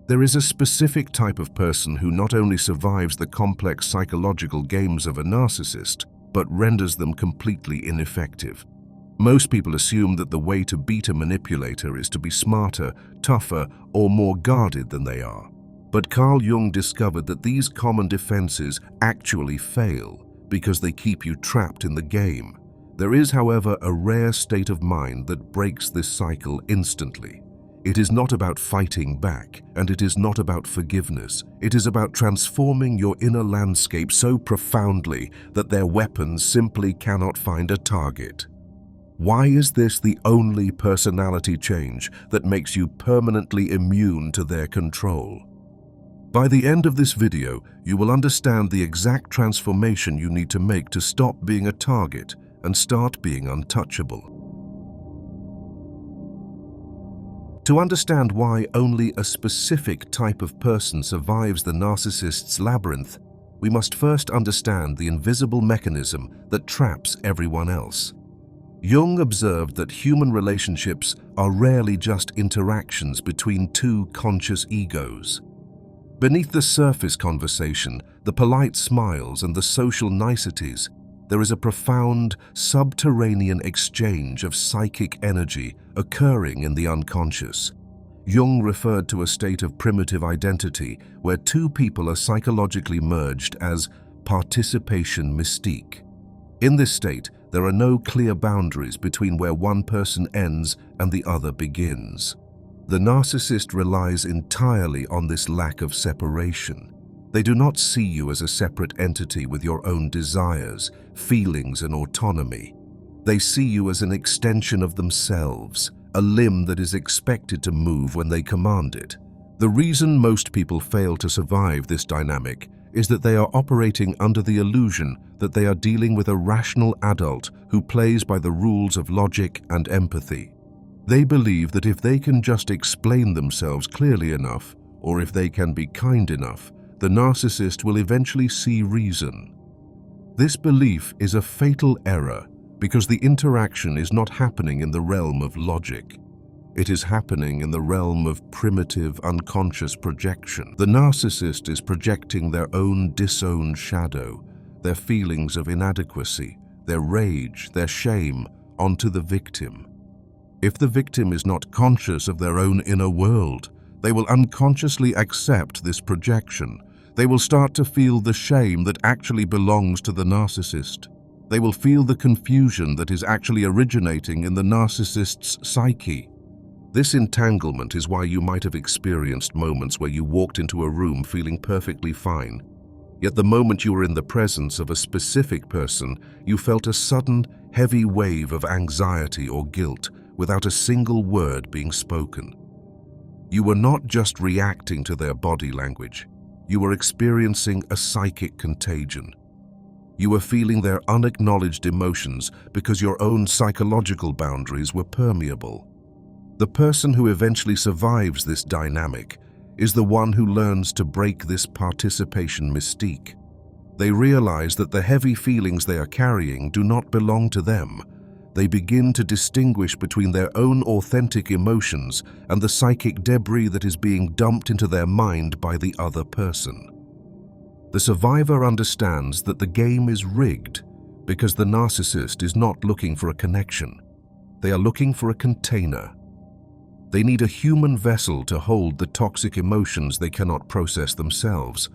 There is a specific type of person who not only survives the complex psychological games of a narcissist, but renders them completely ineffective. Most people assume that the way to beat a manipulator is to be smarter, tougher, or more guarded than they are. But Carl Jung discovered that these common defenses actually fail because they keep you trapped in the game. There is, however, a rare state of mind that breaks this cycle instantly. It is not about fighting back, and it is not about forgiveness. It is about transforming your inner landscape so profoundly that their weapons simply cannot find a target. Why is this the only personality change that makes you permanently immune to their control? By the end of this video, you will understand the exact transformation you need to make to stop being a target and start being untouchable. To understand why only a specific type of person survives the narcissist's labyrinth, we must first understand the invisible mechanism that traps everyone else. Jung observed that human relationships are rarely just interactions between two conscious egos. Beneath the surface conversation, the polite smiles, and the social niceties, there is a profound, subterranean exchange of psychic energy occurring in the unconscious. Jung referred to a state of primitive identity where two people are psychologically merged as participation mystique. In this state, there are no clear boundaries between where one person ends and the other begins. The narcissist relies entirely on this lack of separation. They do not see you as a separate entity with your own desires, feelings, and autonomy. They see you as an extension of themselves, a limb that is expected to move when they command it. The reason most people fail to survive this dynamic is that they are operating under the illusion that they are dealing with a rational adult who plays by the rules of logic and empathy. They believe that if they can just explain themselves clearly enough, or if they can be kind enough, the narcissist will eventually see reason. This belief is a fatal error because the interaction is not happening in the realm of logic. It is happening in the realm of primitive, unconscious projection. The narcissist is projecting their own disowned shadow, their feelings of inadequacy, their rage, their shame, onto the victim. If the victim is not conscious of their own inner world, they will unconsciously accept this projection. They will start to feel the shame that actually belongs to the narcissist. They will feel the confusion that is actually originating in the narcissist's psyche. This entanglement is why you might have experienced moments where you walked into a room feeling perfectly fine. Yet the moment you were in the presence of a specific person, you felt a sudden, heavy wave of anxiety or guilt without a single word being spoken. You were not just reacting to their body language. You were experiencing a psychic contagion. You were feeling their unacknowledged emotions because your own psychological boundaries were permeable. The person who eventually survives this dynamic is the one who learns to break this participation mystique. They realize that the heavy feelings they are carrying do not belong to them. They begin to distinguish between their own authentic emotions and the psychic debris that is being dumped into their mind by the other person. The survivor understands that the game is rigged because the narcissist is not looking for a connection. They are looking for a container. They need a human vessel to hold the toxic emotions they cannot process themselves.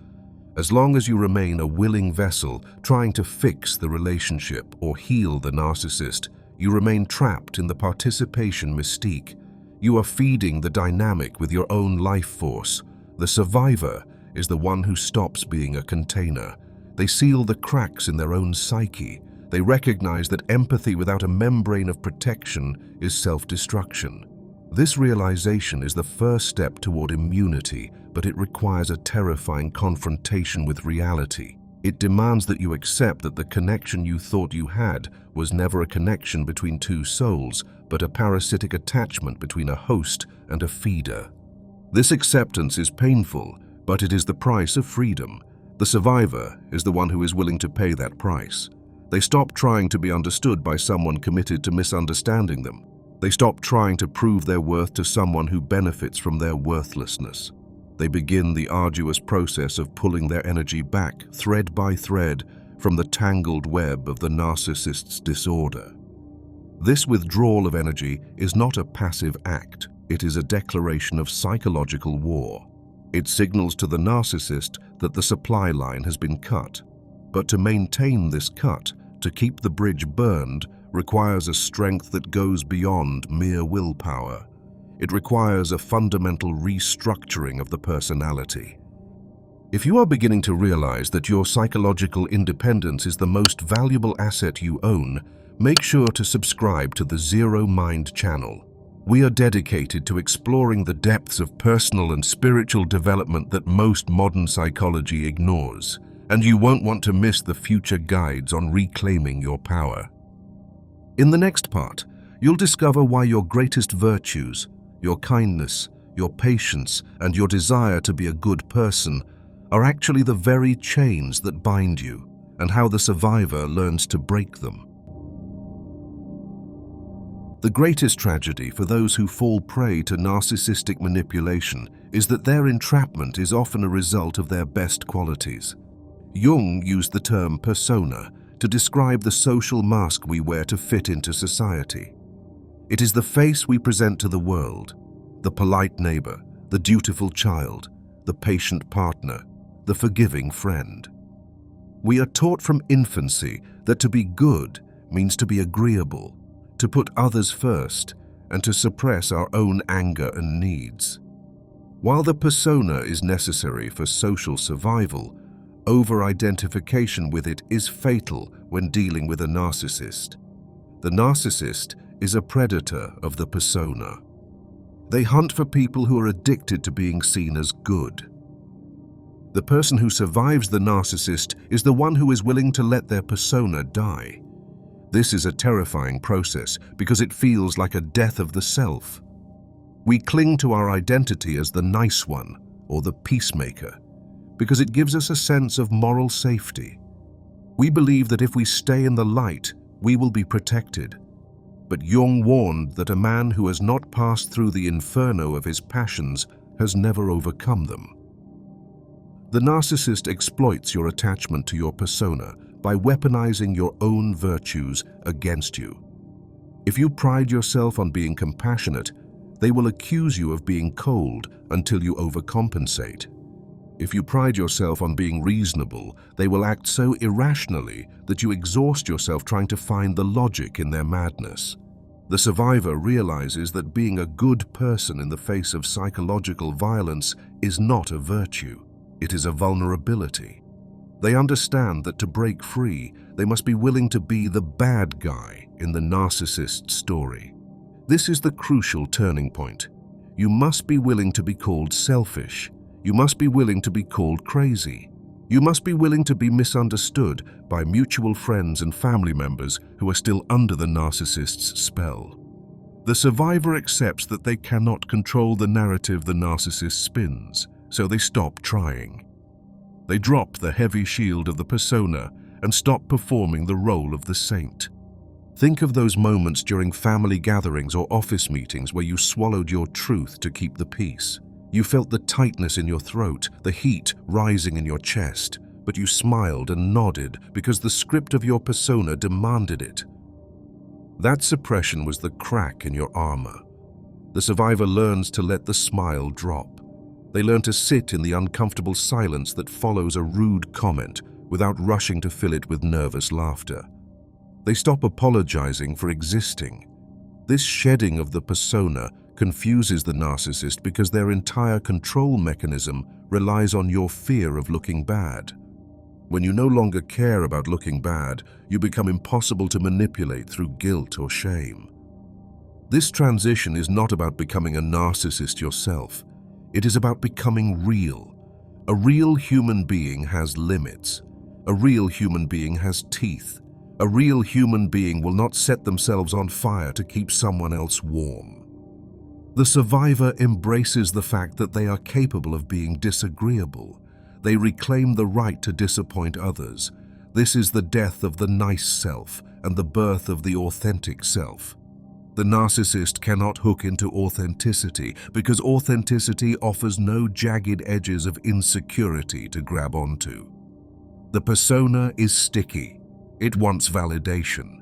As long as you remain a willing vessel trying to fix the relationship or heal the narcissist, you remain trapped in the participation mystique. You are feeding the dynamic with your own life force. The survivor is the one who stops being a container. They seal the cracks in their own psyche. They recognize that empathy without a membrane of protection is self-destruction. This realization is the first step toward immunity, but it requires a terrifying confrontation with reality. It demands that you accept that the connection you thought you had was never a connection between two souls, but a parasitic attachment between a host and a feeder. This acceptance is painful, but it is the price of freedom. The survivor is the one who is willing to pay that price. They stop trying to be understood by someone committed to misunderstanding them. They stop trying to prove their worth to someone who benefits from their worthlessness. They begin the arduous process of pulling their energy back, thread by thread, from the tangled web of the narcissist's disorder. This withdrawal of energy is not a passive act. It is a declaration of psychological war. It signals to the narcissist that the supply line has been cut. But to maintain this cut, to keep the bridge burned, requires a strength that goes beyond mere willpower. It requires a fundamental restructuring of the personality. If you are beginning to realize that your psychological independence is the most valuable asset you own, make sure to subscribe to the Zero Mind channel. We are dedicated to exploring the depths of personal and spiritual development that most modern psychology ignores, and you won't want to miss the future guides on reclaiming your power. In the next part, you'll discover why your greatest virtues, your kindness, your patience, and your desire to be a good person are actually the very chains that bind you, and how the survivor learns to break them. The greatest tragedy for those who fall prey to narcissistic manipulation is that their entrapment is often a result of their best qualities. Jung used the term persona to describe the social mask we wear to fit into society. It is the face we present to the world, the polite neighbor, the dutiful child, the patient partner, the forgiving friend. We are taught from infancy that to be good means to be agreeable, to put others first, and to suppress our own anger and needs. While the persona is necessary for social survival, over-identification with it is fatal when dealing with a narcissist. The narcissist is a predator of the persona. They hunt for people who are addicted to being seen as good. The person who survives the narcissist is the one who is willing to let their persona die. This is a terrifying process because it feels like a death of the self. We cling to our identity as the nice one or the peacemaker because it gives us a sense of moral safety. We believe that if we stay in the light, we will be protected. But Jung warned that a man who has not passed through the inferno of his passions has never overcome them. The narcissist exploits your attachment to your persona by weaponizing your own virtues against you. If you pride yourself on being compassionate, they will accuse you of being cold until you overcompensate. If you pride yourself on being reasonable, they will act so irrationally that you exhaust yourself trying to find the logic in their madness. The survivor realizes that being a good person in the face of psychological violence is not a virtue. It is a vulnerability. They understand that to break free, they must be willing to be the bad guy in the narcissist's story. This is the crucial turning point. You must be willing to be called selfish. You must be willing to be called crazy. You must be willing to be misunderstood by mutual friends and family members who are still under the narcissist's spell. The survivor accepts that they cannot control the narrative the narcissist spins, so they stop trying. They drop the heavy shield of the persona and stop performing the role of the saint. Think of those moments during family gatherings or office meetings where you swallowed your truth to keep the peace. You felt the tightness in your throat, the heat rising in your chest, but you smiled and nodded because the script of your persona demanded it. That suppression was the crack in your armor. The survivor learns to let the smile drop. They learn to sit in the uncomfortable silence that follows a rude comment without rushing to fill it with nervous laughter. They stop apologizing for existing. This shedding of the persona confuses the narcissist because their entire control mechanism relies on your fear of looking bad. When you no longer care about looking bad, you become impossible to manipulate through guilt or shame. This transition is not about becoming a narcissist yourself. It is about becoming real. A real human being has limits. A real human being has teeth. A real human being will not set themselves on fire to keep someone else warm. The survivor embraces the fact that they are capable of being disagreeable. They reclaim the right to disappoint others. This is the death of the nice self and the birth of the authentic self. The narcissist cannot hook into authenticity because authenticity offers no jagged edges of insecurity to grab onto. The persona is sticky. It wants validation.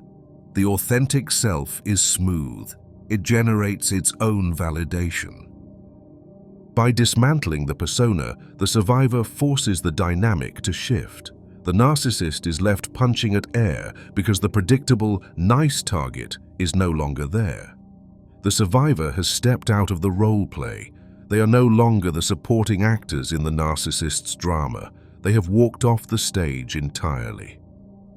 The authentic self is smooth. It generates its own validation. By dismantling the persona, the survivor forces the dynamic to shift. The narcissist is left punching at air because the predictable, nice target is no longer there. The survivor has stepped out of the role play. They are no longer the supporting actors in the narcissist's drama. They have walked off the stage entirely.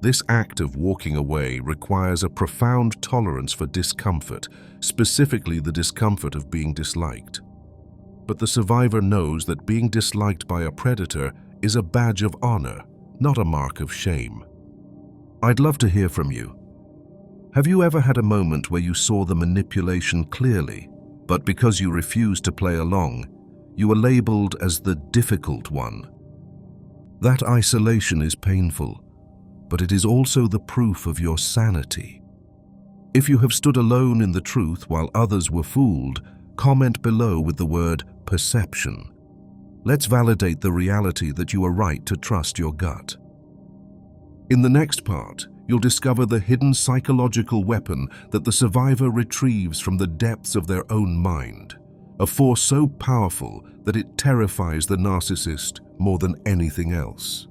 This act of walking away requires a profound tolerance for discomfort, specifically the discomfort of being disliked. But the survivor knows that being disliked by a predator is a badge of honor, not a mark of shame. I'd love to hear from you. Have you ever had a moment where you saw the manipulation clearly, but because you refused to play along, you were labeled as the difficult one? That isolation is painful, but it is also the proof of your sanity. If you have stood alone in the truth while others were fooled, comment below with the word perception. Let's validate the reality that you are right to trust your gut. In the next part, you'll discover the hidden psychological weapon that the survivor retrieves from the depths of their own mind, a force so powerful that it terrifies the narcissist more than anything else.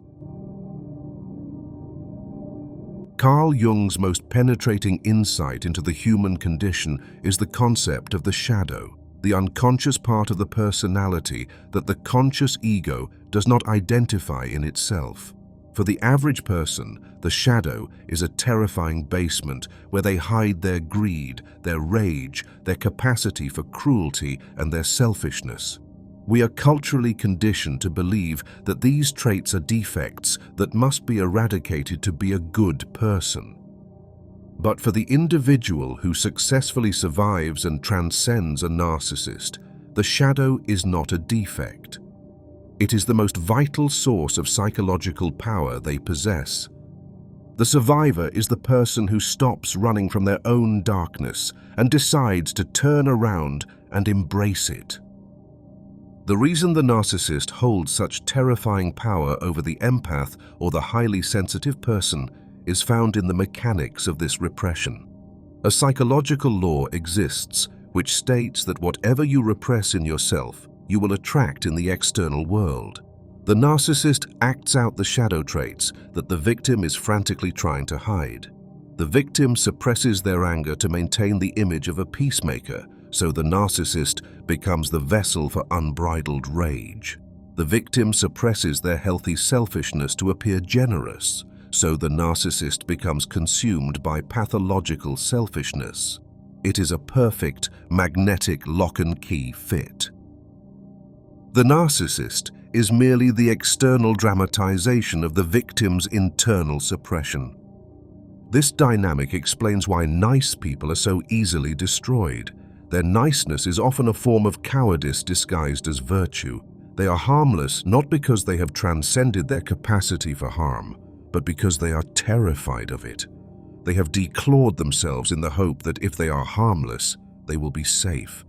Carl Jung's most penetrating insight into the human condition is the concept of the shadow, the unconscious part of the personality that the conscious ego does not identify in itself. For the average person, the shadow is a terrifying basement where they hide their greed, their rage, their capacity for cruelty, and their selfishness. We are culturally conditioned to believe that these traits are defects that must be eradicated to be a good person. But for the individual who successfully survives and transcends a narcissist, the shadow is not a defect. It is the most vital source of psychological power they possess. The survivor is the person who stops running from their own darkness and decides to turn around and embrace it. The reason the narcissist holds such terrifying power over the empath or the highly sensitive person is found in the mechanics of this repression. A psychological law exists which states that whatever you repress in yourself, you will attract in the external world. The narcissist acts out the shadow traits that the victim is frantically trying to hide. The victim suppresses their anger to maintain the image of a peacemaker, so the narcissist becomes the vessel for unbridled rage. The victim suppresses their healthy selfishness to appear generous, so the narcissist becomes consumed by pathological selfishness. It is a perfect, magnetic lock-and-key fit. The narcissist is merely the external dramatization of the victim's internal suppression. This dynamic explains why nice people are so easily destroyed. Their niceness is often a form of cowardice disguised as virtue. They are harmless not because they have transcended their capacity for harm, but because they are terrified of it. They have declawed themselves in the hope that if they are harmless, they will be safe.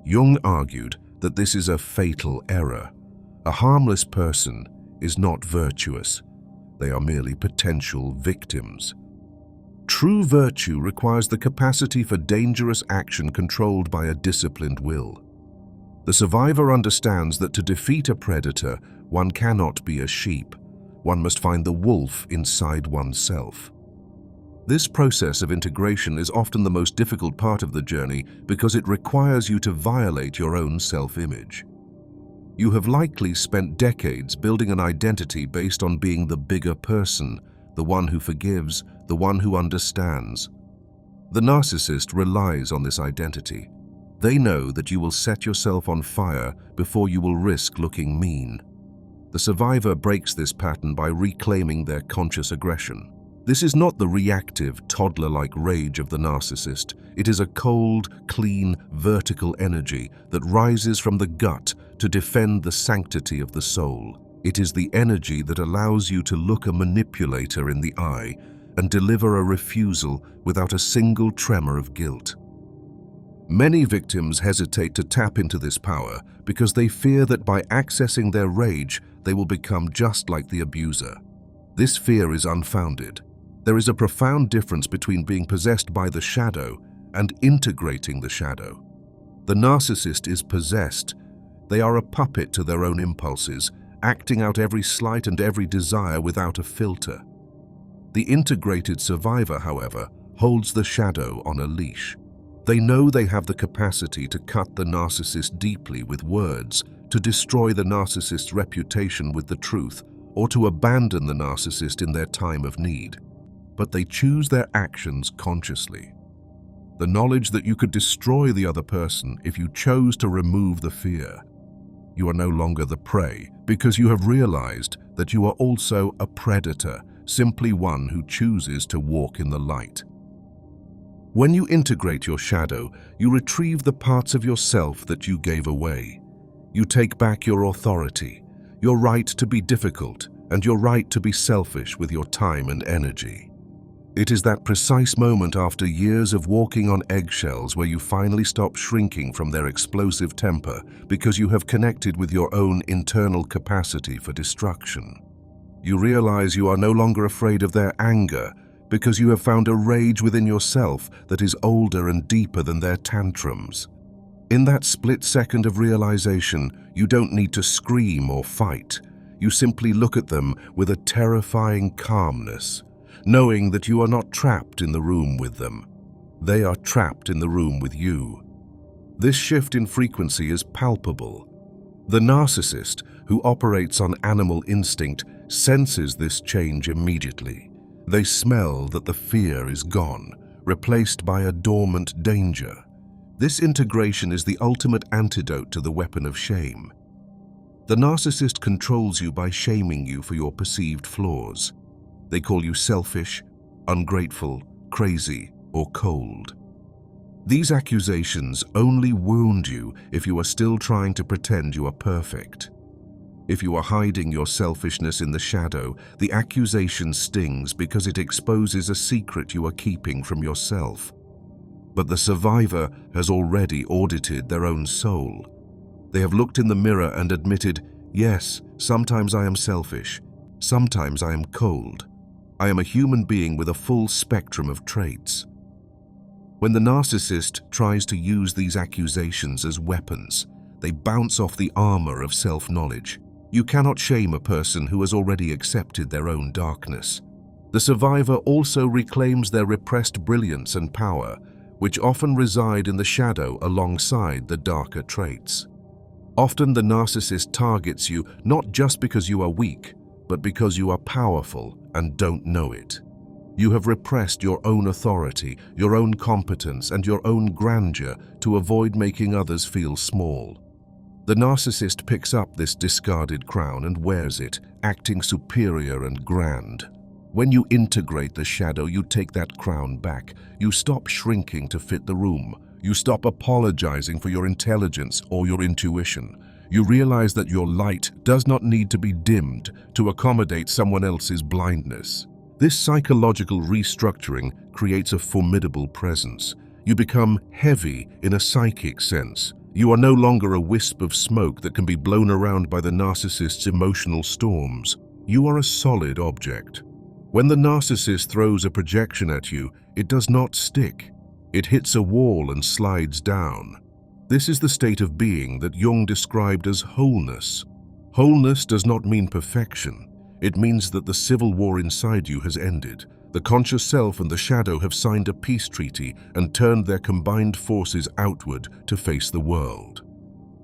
Jung argued that this is a fatal error. A harmless person is not virtuous. They are merely potential victims. True virtue requires the capacity for dangerous action controlled by a disciplined will. The survivor understands that to defeat a predator, one cannot be a sheep. One must find the wolf inside oneself. This process of integration is often the most difficult part of the journey because it requires you to violate your own self-image. You have likely spent decades building an identity based on being the bigger person, the one who forgives, the one who understands. The narcissist relies on this identity. They know that you will set yourself on fire before you will risk looking mean. The survivor breaks this pattern by reclaiming their conscious aggression. This is not the reactive, toddler-like rage of the narcissist. It is a cold, clean, vertical energy that rises from the gut to defend the sanctity of the soul. It is the energy that allows you to look a manipulator in the eye and deliver a refusal without a single tremor of guilt. Many victims hesitate to tap into this power because they fear that by accessing their rage, they will become just like the abuser. This fear is unfounded. There is a profound difference between being possessed by the shadow and integrating the shadow. The narcissist is possessed. They are a puppet to their own impulses, acting out every slight and every desire without a filter. The integrated survivor, however, holds the shadow on a leash. They know they have the capacity to cut the narcissist deeply with words, to destroy the narcissist's reputation with the truth, or to abandon the narcissist in their time of need. But they choose their actions consciously. The knowledge that you could destroy the other person if you chose to remove the fear. You are no longer the prey because you have realized that you are also a predator, simply one who chooses to walk in the light. When you integrate your shadow, you retrieve the parts of yourself that you gave away. You take back your authority, your right to be difficult, and your right to be selfish with your time and energy. It is that precise moment after years of walking on eggshells where you finally stop shrinking from their explosive temper because you have connected with your own internal capacity for destruction. You realize you are no longer afraid of their anger because you have found a rage within yourself that is older and deeper than their tantrums. In that split second of realization, you don't need to scream or fight. You simply look at them with a terrifying calmness, knowing that you are not trapped in the room with them. They are trapped in the room with you. This shift in frequency is palpable. The narcissist, who operates on animal instinct, senses this change immediately. They smell that the fear is gone, replaced by a dormant danger. This integration is the ultimate antidote to the weapon of shame. The narcissist controls you by shaming you for your perceived flaws. They call you selfish, ungrateful, crazy, or cold. These accusations only wound you if you are still trying to pretend you are perfect. If you are hiding your selfishness in the shadow, the accusation stings because it exposes a secret you are keeping from yourself. But the survivor has already audited their own soul. They have looked in the mirror and admitted, yes, sometimes I am selfish, sometimes I am cold. I am a human being with a full spectrum of traits. When the narcissist tries to use these accusations as weapons, they bounce off the armor of self-knowledge. You cannot shame a person who has already accepted their own darkness. The survivor also reclaims their repressed brilliance and power, which often reside in the shadow alongside the darker traits. Often the narcissist targets you not just because you are weak, but because you are powerful and don't know it. You have repressed your own authority, your own competence, and your own grandeur to avoid making others feel small. The narcissist picks up this discarded crown and wears it, acting superior and grand. When you integrate the shadow, you take that crown back. You stop shrinking to fit the room. You stop apologizing for your intelligence or your intuition. You realize that your light does not need to be dimmed to accommodate someone else's blindness. This psychological restructuring creates a formidable presence. You become heavy in a psychic sense. You are no longer a wisp of smoke that can be blown around by the narcissist's emotional storms. You are a solid object. When the narcissist throws a projection at you, it does not stick. It hits a wall and slides down. This is the state of being that Jung described as wholeness. Wholeness does not mean perfection. It means that the civil war inside you has ended. The conscious self and the shadow have signed a peace treaty and turned their combined forces outward to face the world.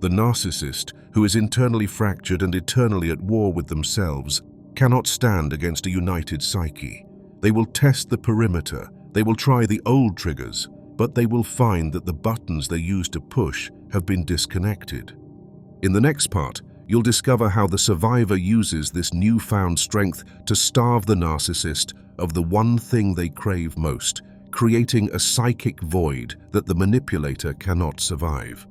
The narcissist, who is internally fractured and eternally at war with themselves, cannot stand against a united psyche. They will test the perimeter, they will try the old triggers, but they will find that the buttons they used to push have been disconnected. In the next part, you'll discover how the survivor uses this newfound strength to starve the narcissist of the one thing they crave most, creating a psychic void that the manipulator cannot survive.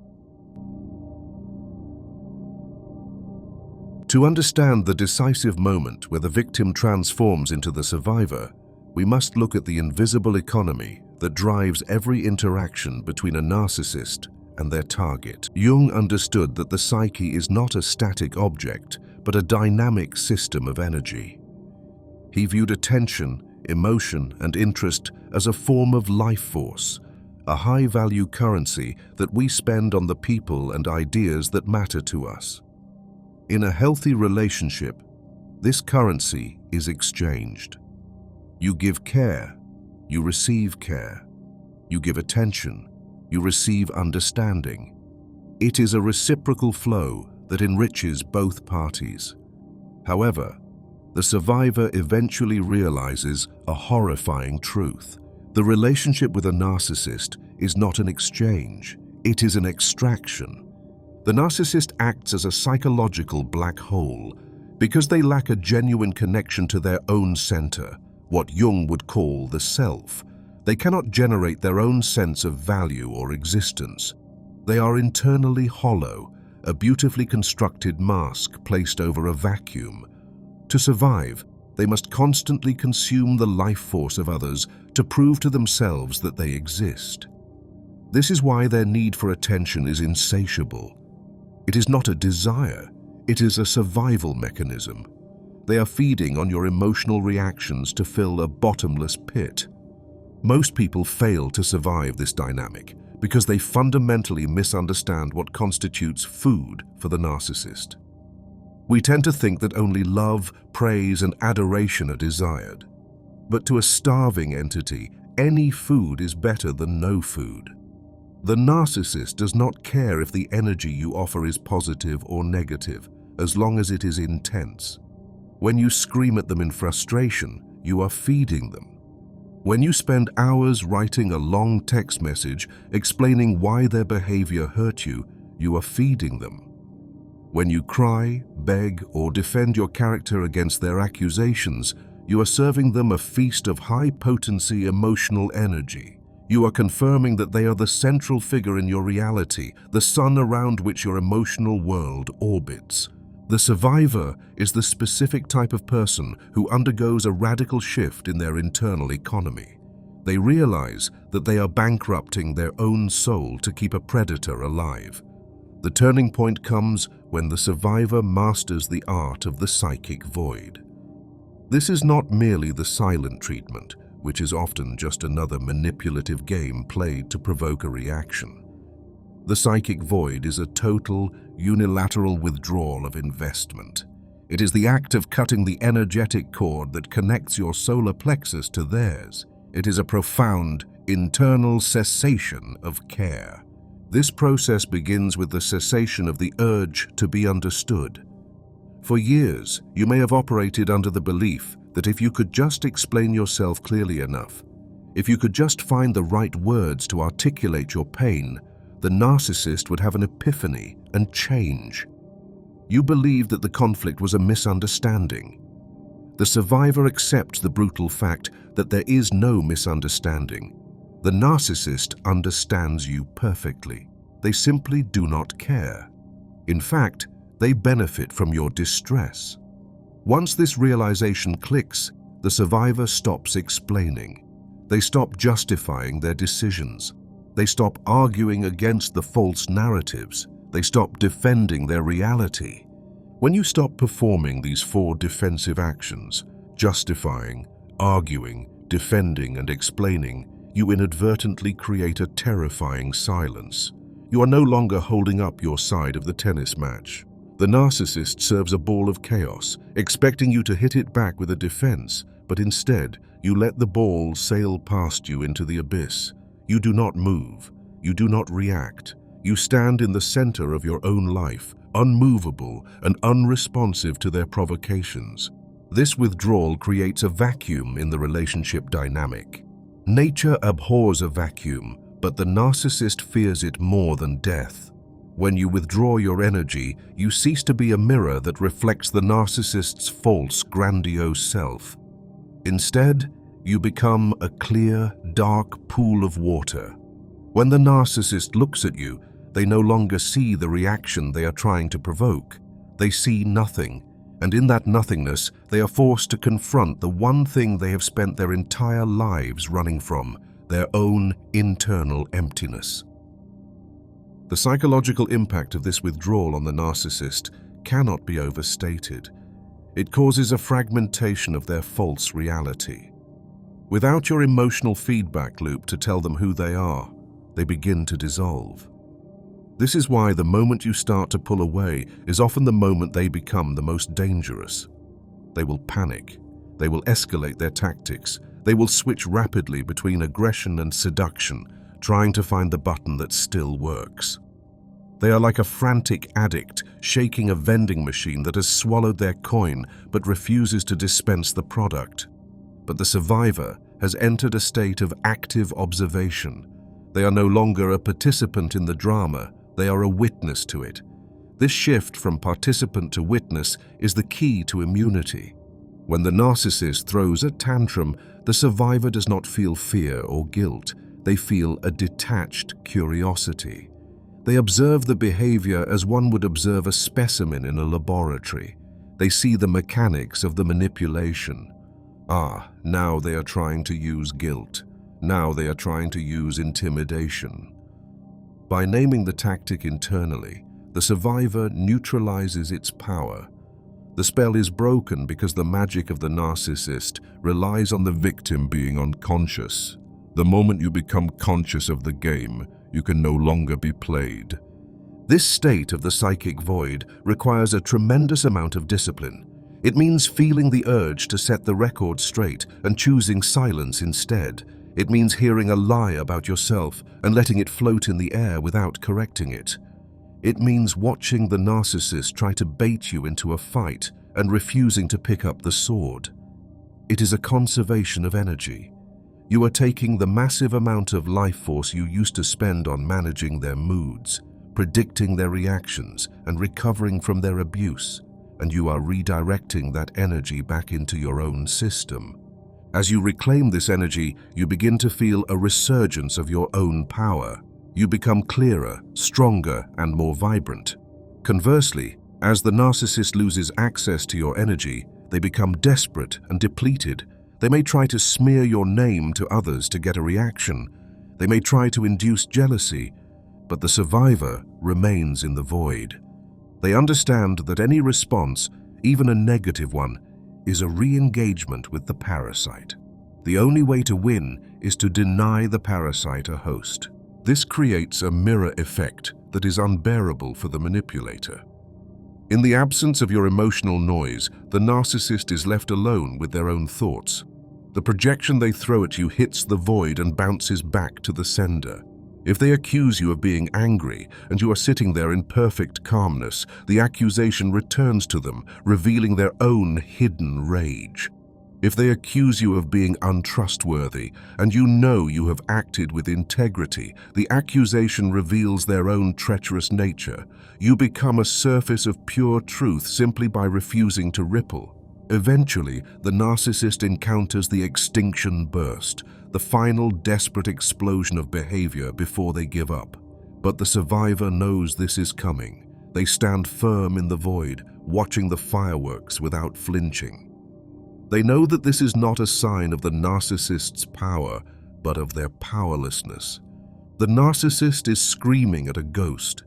To understand the decisive moment where the victim transforms into the survivor, we must look at the invisible economy that drives every interaction between a narcissist and their target. Jung understood that the psyche is not a static object, but a dynamic system of energy. He viewed attention, emotion, and interest as a form of life force, a high-value currency that we spend on the people and ideas that matter to us. In a healthy relationship, this currency is exchanged. You give care, you receive care. You give attention, you receive understanding. It is a reciprocal flow that enriches both parties. However, the survivor eventually realizes a horrifying truth. The relationship with a narcissist is not an exchange, it is an extraction. The narcissist acts as a psychological black hole because they lack a genuine connection to their own center, what Jung would call the self. They cannot generate their own sense of value or existence. They are internally hollow, a beautifully constructed mask placed over a vacuum. To survive, they must constantly consume the life force of others to prove to themselves that they exist. This is why their need for attention is insatiable. It is not a desire, it is a survival mechanism. They are feeding on your emotional reactions to fill a bottomless pit. Most people fail to survive this dynamic because they fundamentally misunderstand what constitutes food for the narcissist. We tend to think that only love, praise, and adoration are desired. But to a starving entity, any food is better than no food. The narcissist does not care if the energy you offer is positive or negative, as long as it is intense. When you scream at them in frustration, you are feeding them. When you spend hours writing a long text message explaining why their behavior hurt you, you are feeding them. When you cry, beg, or defend your character against their accusations, you are serving them a feast of high-potency emotional energy. You are confirming that they are the central figure in your reality, the sun around which your emotional world orbits. The survivor is the specific type of person who undergoes a radical shift in their internal economy. They realize that they are bankrupting their own soul to keep a predator alive. The turning point comes when the survivor masters the art of the psychic void. This is not merely the silent treatment, which is often just another manipulative game played to provoke a reaction. The psychic void is a total, unilateral withdrawal of investment. It is the act of cutting the energetic cord that connects your solar plexus to theirs. It is a profound, internal cessation of care. This process begins with the cessation of the urge to be understood. For years, you may have operated under the belief that if you could just explain yourself clearly enough, if you could just find the right words to articulate your pain, the narcissist would have an epiphany and change. You believed that the conflict was a misunderstanding. The survivor accepts the brutal fact that there is no misunderstanding. The narcissist understands you perfectly. They simply do not care. In fact, they benefit from your distress. Once this realization clicks, the survivor stops explaining. They stop justifying their decisions. They stop arguing against the false narratives. They stop defending their reality. When you stop performing these 4 defensive actions, justifying, arguing, defending, and explaining, you inadvertently create a terrifying silence. You are no longer holding up your side of the tennis match. The narcissist serves a ball of chaos, expecting you to hit it back with a defense, but instead, you let the ball sail past you into the abyss. You do not move. You do not react. You stand in the center of your own life, unmovable and unresponsive to their provocations. This withdrawal creates a vacuum in the relationship dynamic. Nature abhors a vacuum, but the narcissist fears it more than death. When you withdraw your energy, you cease to be a mirror that reflects the narcissist's false, grandiose self. Instead, you become a clear, dark pool of water. When the narcissist looks at you, they no longer see the reaction they are trying to provoke. They see nothing, and in that nothingness, they are forced to confront the one thing they have spent their entire lives running from, their own internal emptiness. The psychological impact of this withdrawal on the narcissist cannot be overstated. It causes a fragmentation of their false reality. Without your emotional feedback loop to tell them who they are, they begin to dissolve. This is why the moment you start to pull away is often the moment they become the most dangerous. They will panic. They will escalate their tactics. They will switch rapidly between aggression and seduction, trying to find the button that still works. They are like a frantic addict shaking a vending machine that has swallowed their coin but refuses to dispense the product. But the survivor has entered a state of active observation. They are no longer a participant in the drama, they are a witness to it. This shift from participant to witness is the key to immunity. When the narcissist throws a tantrum, the survivor does not feel fear or guilt. They feel a detached curiosity. They observe the behavior as one would observe a specimen in a laboratory. They see the mechanics of the manipulation. Now they are trying to use guilt. Now they are trying to use intimidation. By naming the tactic internally, the survivor neutralizes its power. The spell is broken because the magic of the narcissist relies on the victim being unconscious. The moment you become conscious of the game, you can no longer be played. This state of the psychic void requires a tremendous amount of discipline. It means feeling the urge to set the record straight and choosing silence instead. It means hearing a lie about yourself and letting it float in the air without correcting it. It means watching the narcissist try to bait you into a fight and refusing to pick up the sword. It is a conservation of energy. You are taking the massive amount of life force you used to spend on managing their moods, predicting their reactions, and recovering from their abuse, and you are redirecting that energy back into your own system. As you reclaim this energy, you begin to feel a resurgence of your own power. You become clearer, stronger, and more vibrant. Conversely, as the narcissist loses access to your energy, they become desperate and depleted. They may try to smear your name to others to get a reaction. They may try to induce jealousy, but the survivor remains in the void. They understand that any response, even a negative one, is a re-engagement with the parasite. The only way to win is to deny the parasite a host. This creates a mirror effect that is unbearable for the manipulator. In the absence of your emotional noise, the narcissist is left alone with their own thoughts. The projection they throw at you hits the void and bounces back to the sender. If they accuse you of being angry and you are sitting there in perfect calmness, the accusation returns to them, revealing their own hidden rage. If they accuse you of being untrustworthy and you know you have acted with integrity, the accusation reveals their own treacherous nature. You become a surface of pure truth simply by refusing to ripple. Eventually, the narcissist encounters the extinction burst, the final desperate explosion of behavior before they give up. But the survivor knows this is coming. They stand firm in the void, watching the fireworks without flinching. They know that this is not a sign of the narcissist's power, but of their powerlessness. The narcissist is screaming at a ghost.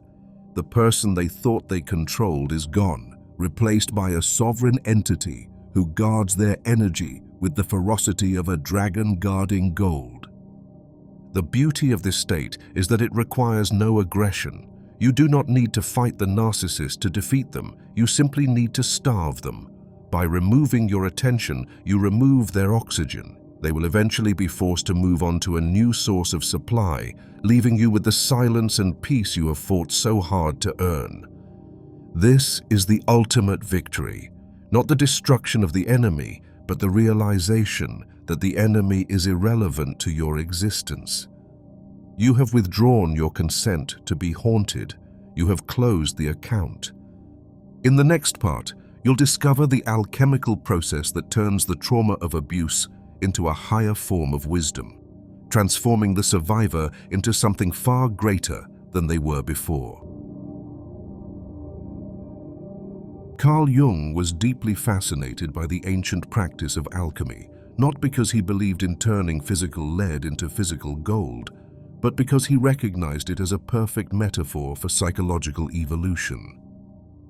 The person they thought they controlled is gone, replaced by a sovereign entity who guards their energy with the ferocity of a dragon guarding gold. The beauty of this state is that it requires no aggression. You do not need to fight the narcissist to defeat them. You simply need to starve them. By removing your attention, you remove their oxygen. They will eventually be forced to move on to a new source of supply, leaving you with the silence and peace you have fought so hard to earn. This is the ultimate victory, not the destruction of the enemy, but the realization that the enemy is irrelevant to your existence. You have withdrawn your consent to be haunted. You have closed the account. In the next part, you'll discover the alchemical process that turns the trauma of abuse into a higher form of wisdom, transforming the survivor into something far greater than they were before. Carl Jung was deeply fascinated by the ancient practice of alchemy, not because he believed in turning physical lead into physical gold, but because he recognized it as a perfect metaphor for psychological evolution.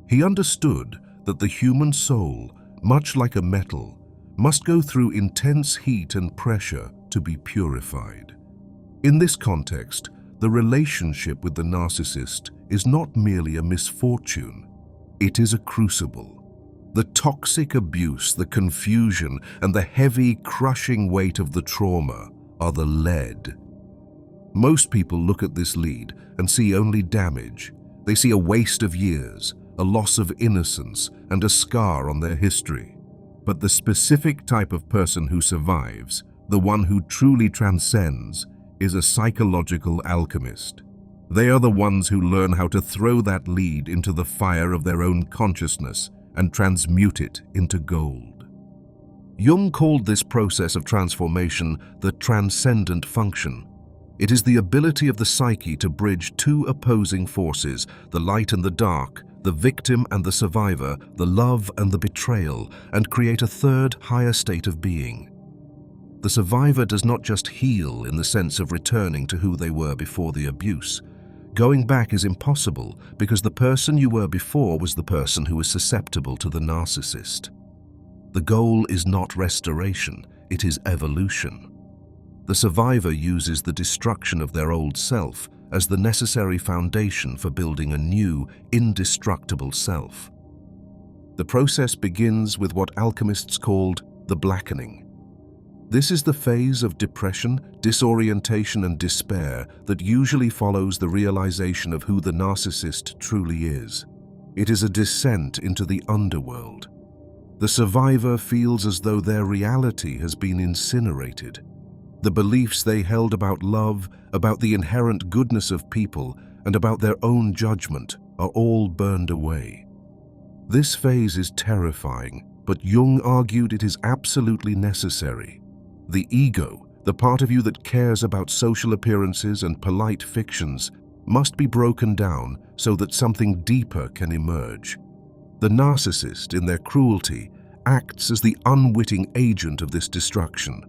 He understood that the human soul, much like a metal, must go through intense heat and pressure to be purified. In this context, the relationship with the narcissist is not merely a misfortune, it is a crucible. The toxic abuse, the confusion, and the heavy, crushing weight of the trauma are the lead. Most people look at this lead and see only damage. They see a waste of years, a loss of innocence, and a scar on their history. But the specific type of person who survives, the one who truly transcends, is a psychological alchemist. They are the ones who learn how to throw that lead into the fire of their own consciousness and transmute it into gold. Jung called this process of transformation the transcendent function. It is the ability of the psyche to bridge two opposing forces, the light and the dark, the victim and the survivor, the love and the betrayal, and create a third, higher state of being. The survivor does not just heal in the sense of returning to who they were before the abuse. Going back is impossible because the person you were before was the person who was susceptible to the narcissist. The goal is not restoration, it is evolution. The survivor uses the destruction of their old self as the necessary foundation for building a new, indestructible self. The process begins with what alchemists called the blackening. This is the phase of depression, disorientation, and despair that usually follows the realization of who the narcissist truly is. It is a descent into the underworld. The survivor feels as though their reality has been incinerated. The beliefs they held about love, about the inherent goodness of people, and about their own judgment are all burned away. This phase is terrifying, but Jung argued it is absolutely necessary. The ego, the part of you that cares about social appearances and polite fictions, must be broken down so that something deeper can emerge. The narcissist, in their cruelty, acts as the unwitting agent of this destruction.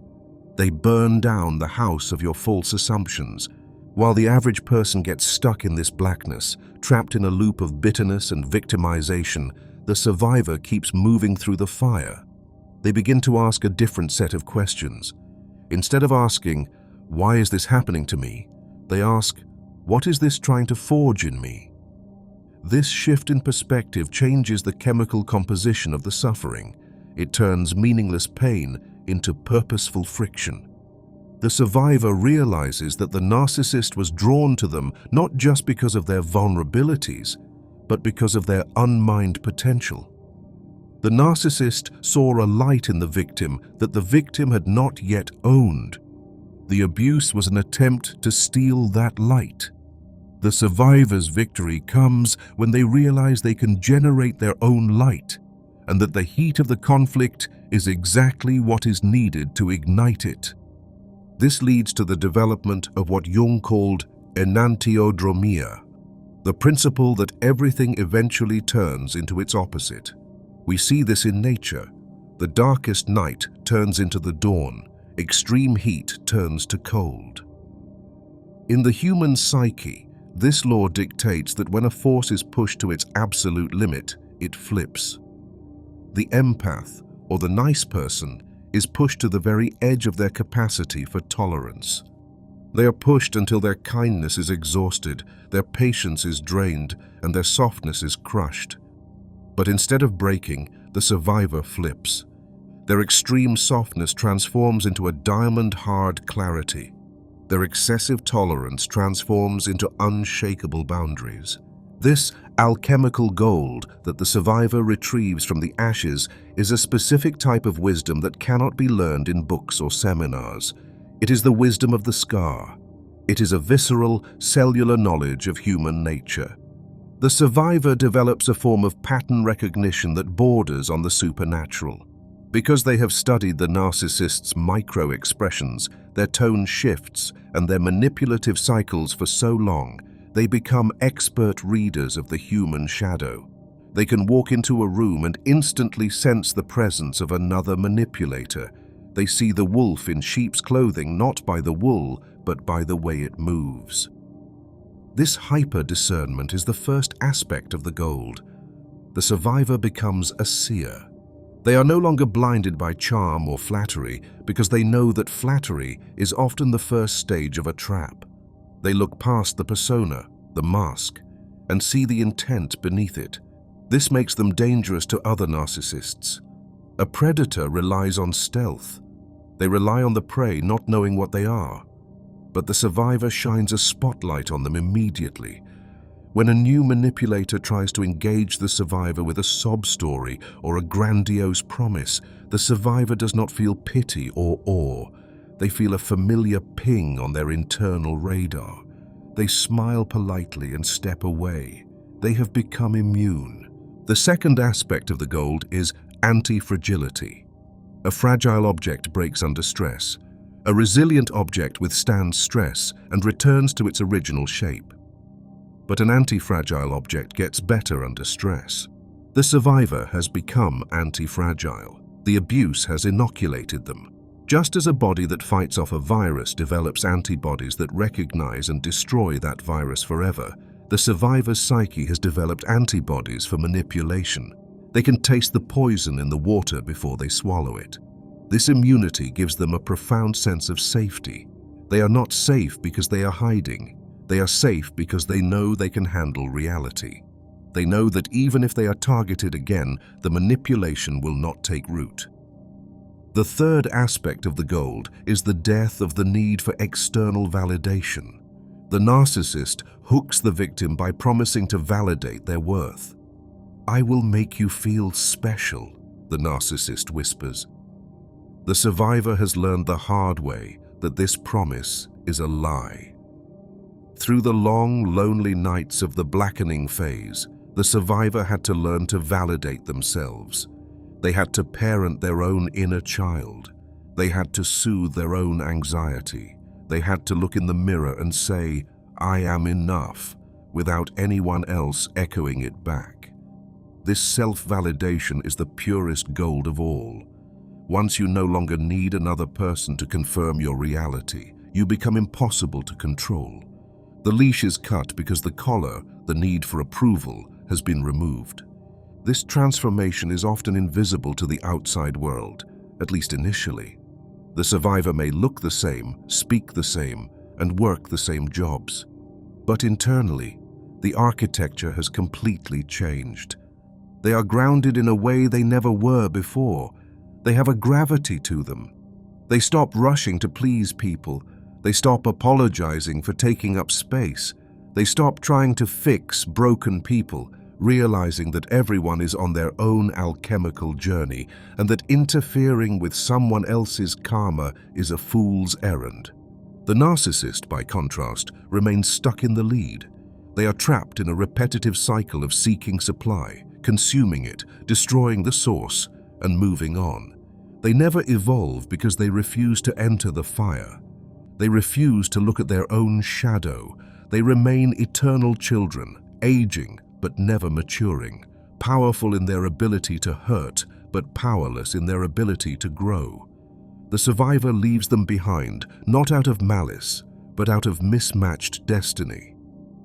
They burn down the house of your false assumptions, while the average person gets stuck in this blackness, trapped in a loop of bitterness and victimization. The survivor keeps moving through the fire. They begin to ask a different set of questions. Instead of asking, "Why is this happening to me?" they ask, "What is this trying to forge in me?" This shift in perspective changes the chemical composition of the suffering. It turns meaningless pain into purposeful friction. The survivor realizes that the narcissist was drawn to them not just because of their vulnerabilities, but because of their unmined potential. The narcissist saw a light in the victim that the victim had not yet owned. The abuse was an attempt to steal that light. The survivor's victory comes when they realize they can generate their own light, and that the heat of the conflict is exactly what is needed to ignite it. This leads to the development of what Jung called enantiodromia, the principle that everything eventually turns into its opposite. We see this in nature. The darkest night turns into the dawn. Extreme heat turns to cold. In the human psyche, this law dictates that when a force is pushed to its absolute limit, it flips. The empath, or the nice person, is pushed to the very edge of their capacity for tolerance. They are pushed until their kindness is exhausted, their patience is drained, and their softness is crushed. But instead of breaking, the survivor flips. Their extreme softness transforms into a diamond-hard clarity. Their excessive tolerance transforms into unshakable boundaries. This alchemical gold that the survivor retrieves from the ashes is a specific type of wisdom that cannot be learned in books or seminars. It is the wisdom of the scar. It is a visceral, cellular knowledge of human nature. The survivor develops a form of pattern recognition that borders on the supernatural. Because they have studied the narcissist's micro-expressions, their tone shifts, and their manipulative cycles for so long, they become expert readers of the human shadow. They can walk into a room and instantly sense the presence of another manipulator, They see the wolf in sheep's clothing not by the wool, but by the way it moves. This hyper-discernment is the first aspect of the gold. The survivor becomes a seer. They are no longer blinded by charm or flattery because they know that flattery is often the first stage of a trap. They look past the persona, the mask, and see the intent beneath it. This makes them dangerous to other narcissists. A predator relies on stealth. They rely on the prey not knowing what they are. But the survivor shines a spotlight on them immediately. When a new manipulator tries to engage the survivor with a sob story or a grandiose promise, the survivor does not feel pity or awe. They feel a familiar ping on their internal radar. They smile politely and step away. They have become immune. The second aspect of the gold is anti-fragility. A fragile object breaks under stress. A resilient object withstands stress and returns to its original shape. But an anti-fragile object gets better under stress. The survivor has become anti-fragile. The abuse has inoculated them. Just as a body that fights off a virus develops antibodies that recognize and destroy that virus forever, the survivor's psyche has developed antibodies for manipulation. They can taste the poison in the water before they swallow it. This immunity gives them a profound sense of safety. They are not safe because they are hiding. They are safe because they know they can handle reality. They know that even if they are targeted again, the manipulation will not take root. The third aspect of the gold is the death of the need for external validation. The narcissist hooks the victim by promising to validate their worth. "I will make you feel special," the narcissist whispers. The survivor has learned the hard way that this promise is a lie. Through the long, lonely nights of the blackening phase, the survivor had to learn to validate themselves. They had to parent their own inner child. They had to soothe their own anxiety. They had to look in the mirror and say, "I am enough," without anyone else echoing it back. This self-validation is the purest gold of all. Once you no longer need another person to confirm your reality, you become impossible to control. The leash is cut because the collar, the need for approval, has been removed. This transformation is often invisible to the outside world, at least initially. The survivor may look the same, speak the same, and work the same jobs. But internally, the architecture has completely changed. They are grounded in a way they never were before. They have a gravity to them. They stop rushing to please people. They stop apologizing for taking up space. They stop trying to fix broken people, realizing that everyone is on their own alchemical journey and that interfering with someone else's karma is a fool's errand. The narcissist, by contrast, remains stuck in the lead. They are trapped in a repetitive cycle of seeking supply, consuming it, destroying the source, and moving on. They never evolve because they refuse to enter the fire. They refuse to look at their own shadow. They remain eternal children, aging but never maturing, powerful in their ability to hurt but powerless in their ability to grow. The survivor leaves them behind, not out of malice, but out of mismatched destiny.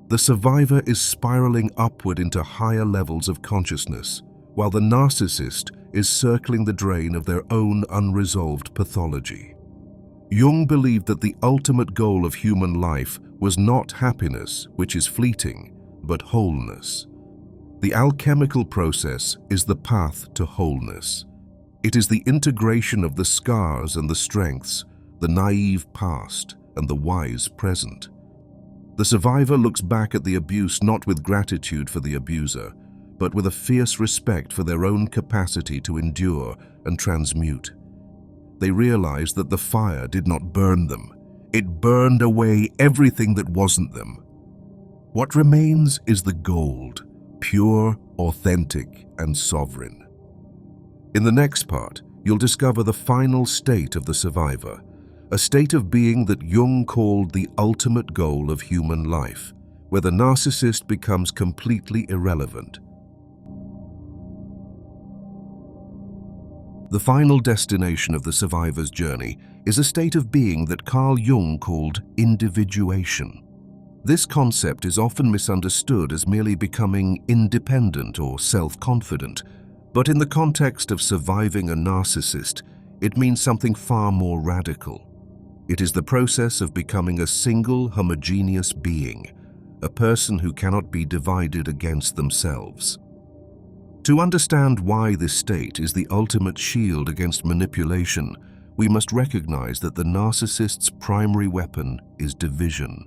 The survivor is spiraling upward into higher levels of consciousness, while the narcissist is circling the drain of their own unresolved pathology. Jung believed that the ultimate goal of human life was not happiness, which is fleeting, but wholeness. The alchemical process is the path to wholeness. It is the integration of the scars and the strengths, the naive past and the wise present. The survivor looks back at the abuse not with gratitude for the abuser, but with a fierce respect for their own capacity to endure and transmute. They realize that the fire did not burn them. It burned away everything that wasn't them. What remains is the gold, pure, authentic, and sovereign. In the next part, you'll discover the final state of the survivor, a state of being that Jung called the ultimate goal of human life, where the narcissist becomes completely irrelevant. The final destination of the survivor's journey is a state of being that Carl Jung called individuation. This concept is often misunderstood as merely becoming independent or self-confident, but in the context of surviving a narcissist, it means something far more radical. It is the process of becoming a single, homogeneous being, a person who cannot be divided against themselves. To understand why this state is the ultimate shield against manipulation, we must recognize that the narcissist's primary weapon is division.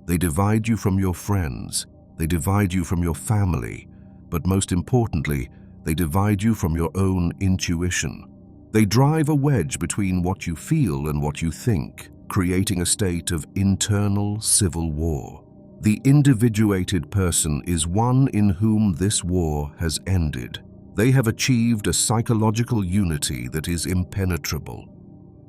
They divide you from your friends, they divide you from your family, but most importantly, they divide you from your own intuition. They drive a wedge between what you feel and what you think, creating a state of internal civil war. The individuated person is one in whom this war has ended. They have achieved a psychological unity that is impenetrable.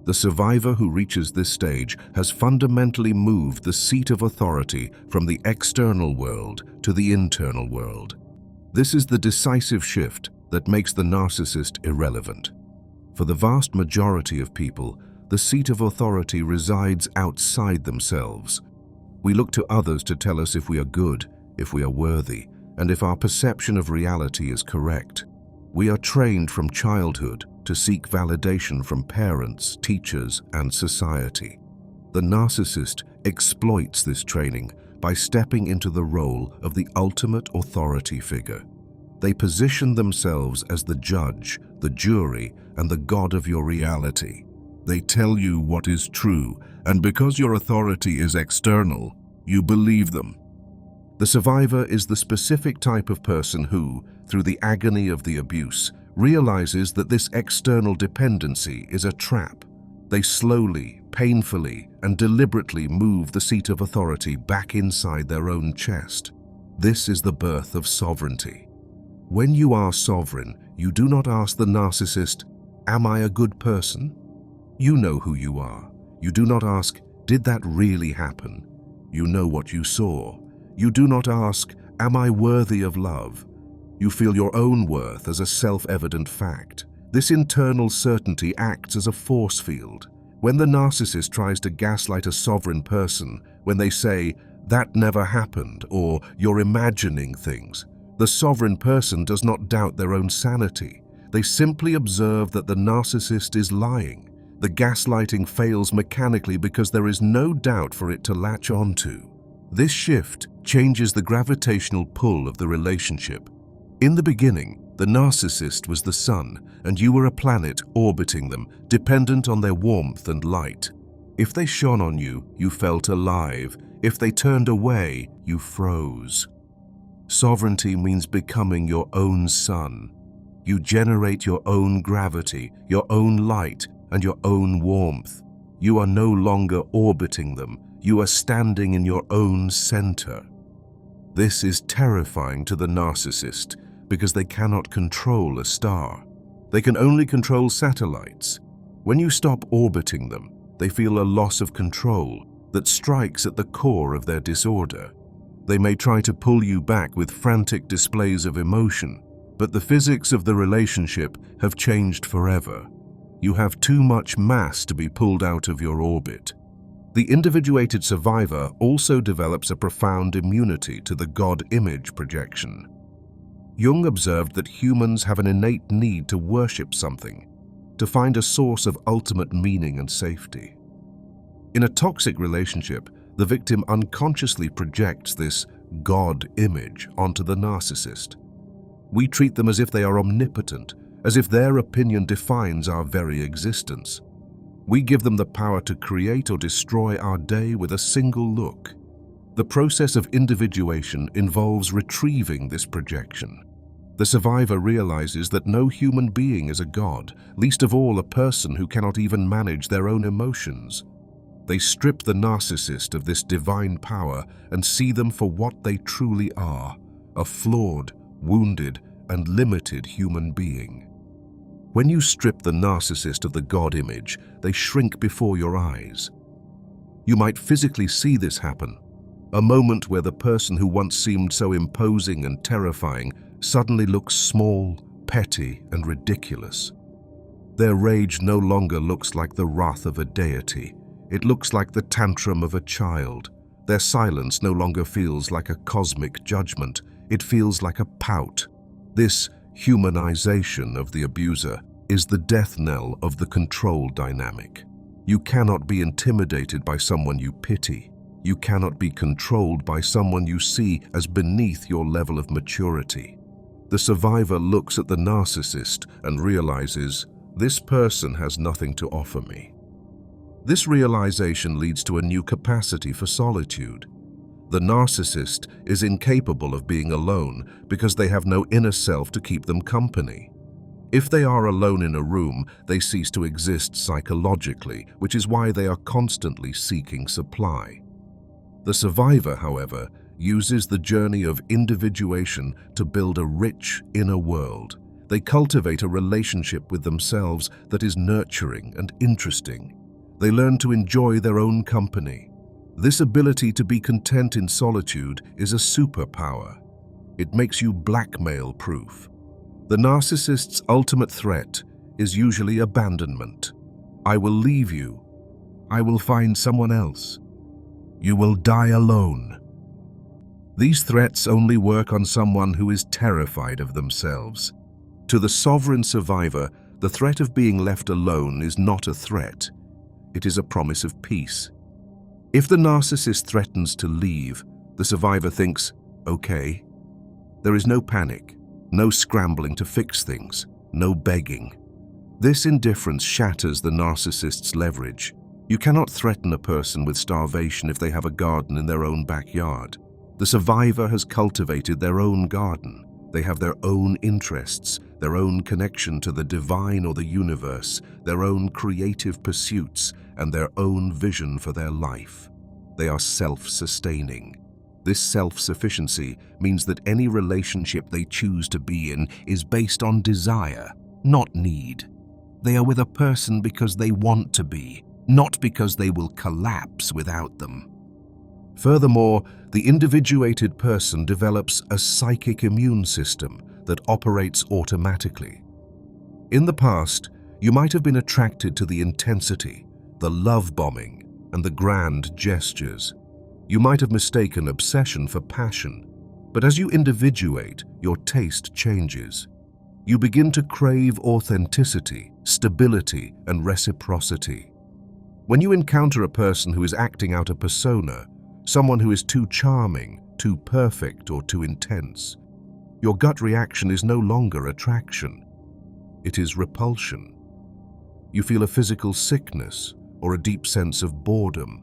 The survivor who reaches this stage has fundamentally moved the seat of authority from the external world to the internal world. This is the decisive shift that makes the narcissist irrelevant. For the vast majority of people, the seat of authority resides outside themselves. We look to others to tell us if we are good, if we are worthy, and if our perception of reality is correct. We are trained from childhood to seek validation from parents, teachers, and society. The narcissist exploits this training by stepping into the role of the ultimate authority figure. They position themselves as the judge, the jury, and the god of your reality. They tell you what is true, and because your authority is external, you believe them. The survivor is the specific type of person who, through the agony of the abuse, realizes that this external dependency is a trap. They slowly, painfully, and deliberately move the seat of authority back inside their own chest. This is the birth of sovereignty. When you are sovereign, you do not ask the narcissist, "Am I a good person?" You know who you are. You do not ask, "Did that really happen?" You know what you saw. You do not ask, "Am I worthy of love?" You feel your own worth as a self-evident fact. This internal certainty acts as a force field. When the narcissist tries to gaslight a sovereign person, when they say, "That never happened," or "You're imagining things," the sovereign person does not doubt their own sanity. They simply observe that the narcissist is lying. The gaslighting fails mechanically because there is no doubt for it to latch onto. This shift changes the gravitational pull of the relationship. In the beginning, the narcissist was the sun, and you were a planet orbiting them, dependent on their warmth and light. If they shone on you, you felt alive. If they turned away, you froze. Sovereignty means becoming your own sun. You generate your own gravity, your own light, and your own warmth. You are no longer orbiting them. You are standing in your own center. This is terrifying to the narcissist because they cannot control a star. They can only control satellites. When you stop orbiting them, they feel a loss of control that strikes at the core of their disorder. They may try to pull you back with frantic displays of emotion, but the physics of the relationship have changed forever. You have too much mass to be pulled out of your orbit. The individuated survivor also develops a profound immunity to the God image projection. Jung observed that humans have an innate need to worship something, to find a source of ultimate meaning and safety. In a toxic relationship, the victim unconsciously projects this God image onto the narcissist. We treat them as if they are omnipotent, as if their opinion defines our very existence. We give them the power to create or destroy our day with a single look. The process of individuation involves retrieving this projection. The survivor realizes that no human being is a god, least of all a person who cannot even manage their own emotions. They strip the narcissist of this divine power and see them for what they truly are, a flawed, wounded, and limited human being. When you strip the narcissist of the God image, they shrink before your eyes. You might physically see this happen, a moment where the person who once seemed so imposing and terrifying suddenly looks small, petty, and ridiculous. Their rage no longer looks like the wrath of a deity. It looks like the tantrum of a child. Their silence no longer feels like a cosmic judgment. It feels like a pout. This humanization of the abuser is the death knell of the control dynamic. You cannot be intimidated by someone you pity. You cannot be controlled by someone you see as beneath your level of maturity. The survivor looks at the narcissist and realizes, this person has nothing to offer me. This realization leads to a new capacity for solitude. The narcissist is incapable of being alone because they have no inner self to keep them company. If they are alone in a room, they cease to exist psychologically, which is why they are constantly seeking supply. The survivor, however, uses the journey of individuation to build a rich inner world. They cultivate a relationship with themselves that is nurturing and interesting. They learn to enjoy their own company. This ability to be content in solitude is a superpower. It makes you blackmail-proof. The narcissist's ultimate threat is usually abandonment. I will leave you. I will find someone else. You will die alone. These threats only work on someone who is terrified of themselves. To the sovereign survivor, the threat of being left alone is not a threat. It is a promise of peace. If the narcissist threatens to leave, the survivor thinks, okay. There is no panic, no scrambling to fix things, no begging. This indifference shatters the narcissist's leverage. You cannot threaten a person with starvation if they have a garden in their own backyard. The survivor has cultivated their own garden. They have their own interests, their own connection to the divine or the universe, their own creative pursuits, and their own vision for their life. They are self-sustaining. This self-sufficiency means that any relationship they choose to be in is based on desire, not need. They are with a person because they want to be, not because they will collapse without them. Furthermore, the individuated person develops a psychic immune system that operates automatically. In the past, you might have been attracted to the intensity, the love bombing, and the grand gestures. You might have mistaken obsession for passion, but as you individuate, your taste changes. You begin to crave authenticity, stability, and reciprocity. When you encounter a person who is acting out a persona, someone who is too charming, too perfect, or too intense, your gut reaction is no longer attraction. It is repulsion. You feel a physical sickness or a deep sense of boredom.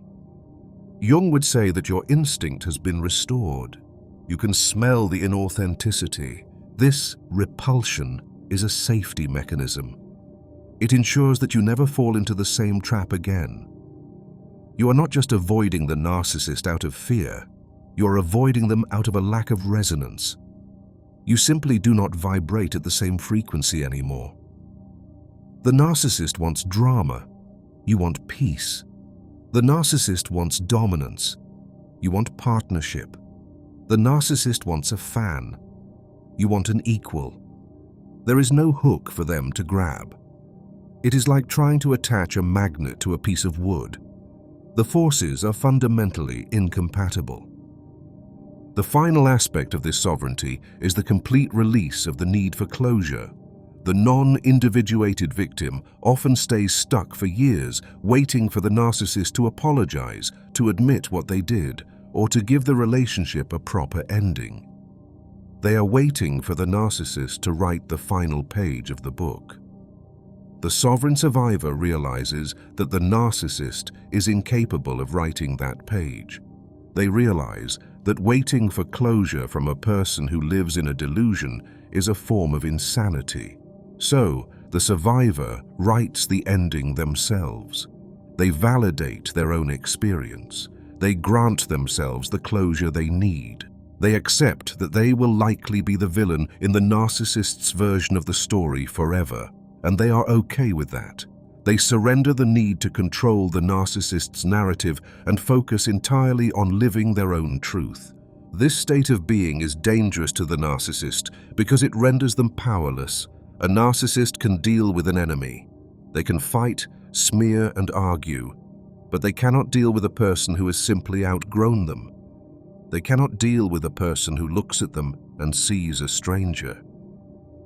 Jung would say that your instinct has been restored. You can smell the inauthenticity. This repulsion is a safety mechanism. It ensures that you never fall into the same trap again. You are not just avoiding the narcissist out of fear, you are avoiding them out of a lack of resonance. You simply do not vibrate at the same frequency anymore. The narcissist wants drama. You want peace. The narcissist wants dominance. You want partnership. The narcissist wants a fan. You want an equal. There is no hook for them to grab. It is like trying to attach a magnet to a piece of wood. The forces are fundamentally incompatible. The final aspect of this sovereignty is the complete release of the need for closure. The non-individuated victim often stays stuck for years, waiting for the narcissist to apologize, to admit what they did, or to give the relationship a proper ending. They are waiting for the narcissist to write the final page of the book. The sovereign survivor realizes that the narcissist is incapable of writing that page. They realize that waiting for closure from a person who lives in a delusion is a form of insanity. So, the survivor writes the ending themselves. They validate their own experience. They grant themselves the closure they need. They accept that they will likely be the villain in the narcissist's version of the story forever, and they are okay with that. They surrender the need to control the narcissist's narrative and focus entirely on living their own truth. This state of being is dangerous to the narcissist because it renders them powerless. A narcissist can deal with an enemy. They can fight, smear, and argue, but they cannot deal with a person who has simply outgrown them. They cannot deal with a person who looks at them and sees a stranger.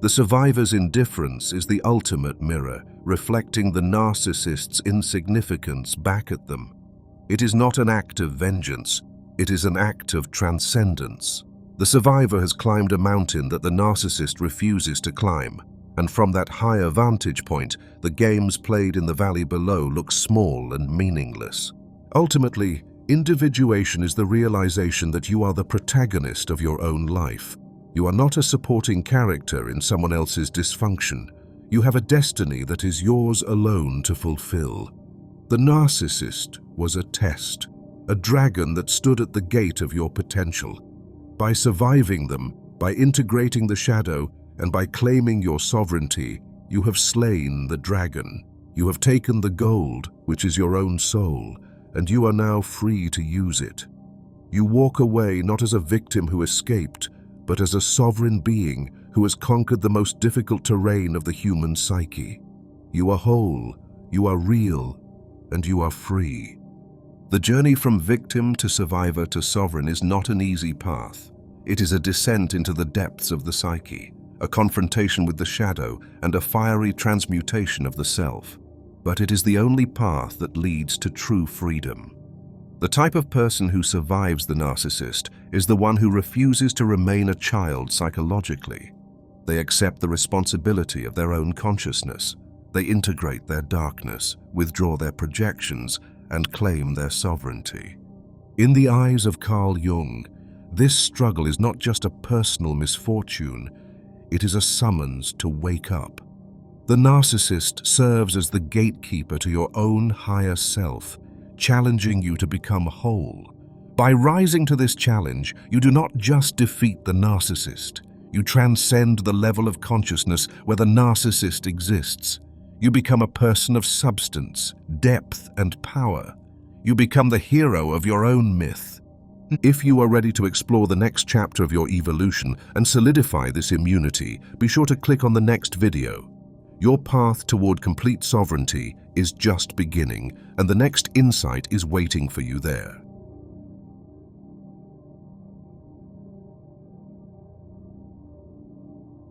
The survivor's indifference is the ultimate mirror, reflecting the narcissist's insignificance back at them. It is not an act of vengeance, it is an act of transcendence. The survivor has climbed a mountain that the narcissist refuses to climb, and from that higher vantage point, the games played in the valley below look small and meaningless. Ultimately, individuation is the realization that you are the protagonist of your own life. You are not a supporting character in someone else's dysfunction. You have a destiny that is yours alone to fulfill. The narcissist was a test, a dragon that stood at the gate of your potential. By surviving them, by integrating the shadow, and by claiming your sovereignty, you have slain the dragon. You have taken the gold, which is your own soul, and you are now free to use it. You walk away not as a victim who escaped, but as a sovereign being who has conquered the most difficult terrain of the human psyche. You are whole, you are real, and you are free. The journey from victim to survivor to sovereign is not an easy path. It is a descent into the depths of the psyche, a confrontation with the shadow, and a fiery transmutation of the self. But it is the only path that leads to true freedom. The type of person who survives the narcissist is the one who refuses to remain a child psychologically. They accept the responsibility of their own consciousness. They integrate their darkness, withdraw their projections, and claim their sovereignty. In the eyes of Carl Jung, this struggle is not just a personal misfortune, it is a summons to wake up. The narcissist serves as the gatekeeper to your own higher self, challenging you to become whole. By rising to this challenge, you do not just defeat the narcissist. You transcend the level of consciousness where the narcissist exists. You become a person of substance, depth, and power. You become the hero of your own myth. If you are ready to explore the next chapter of your evolution and solidify this immunity, be sure to click on the next video. Your path toward complete sovereignty is just beginning, and the next insight is waiting for you there.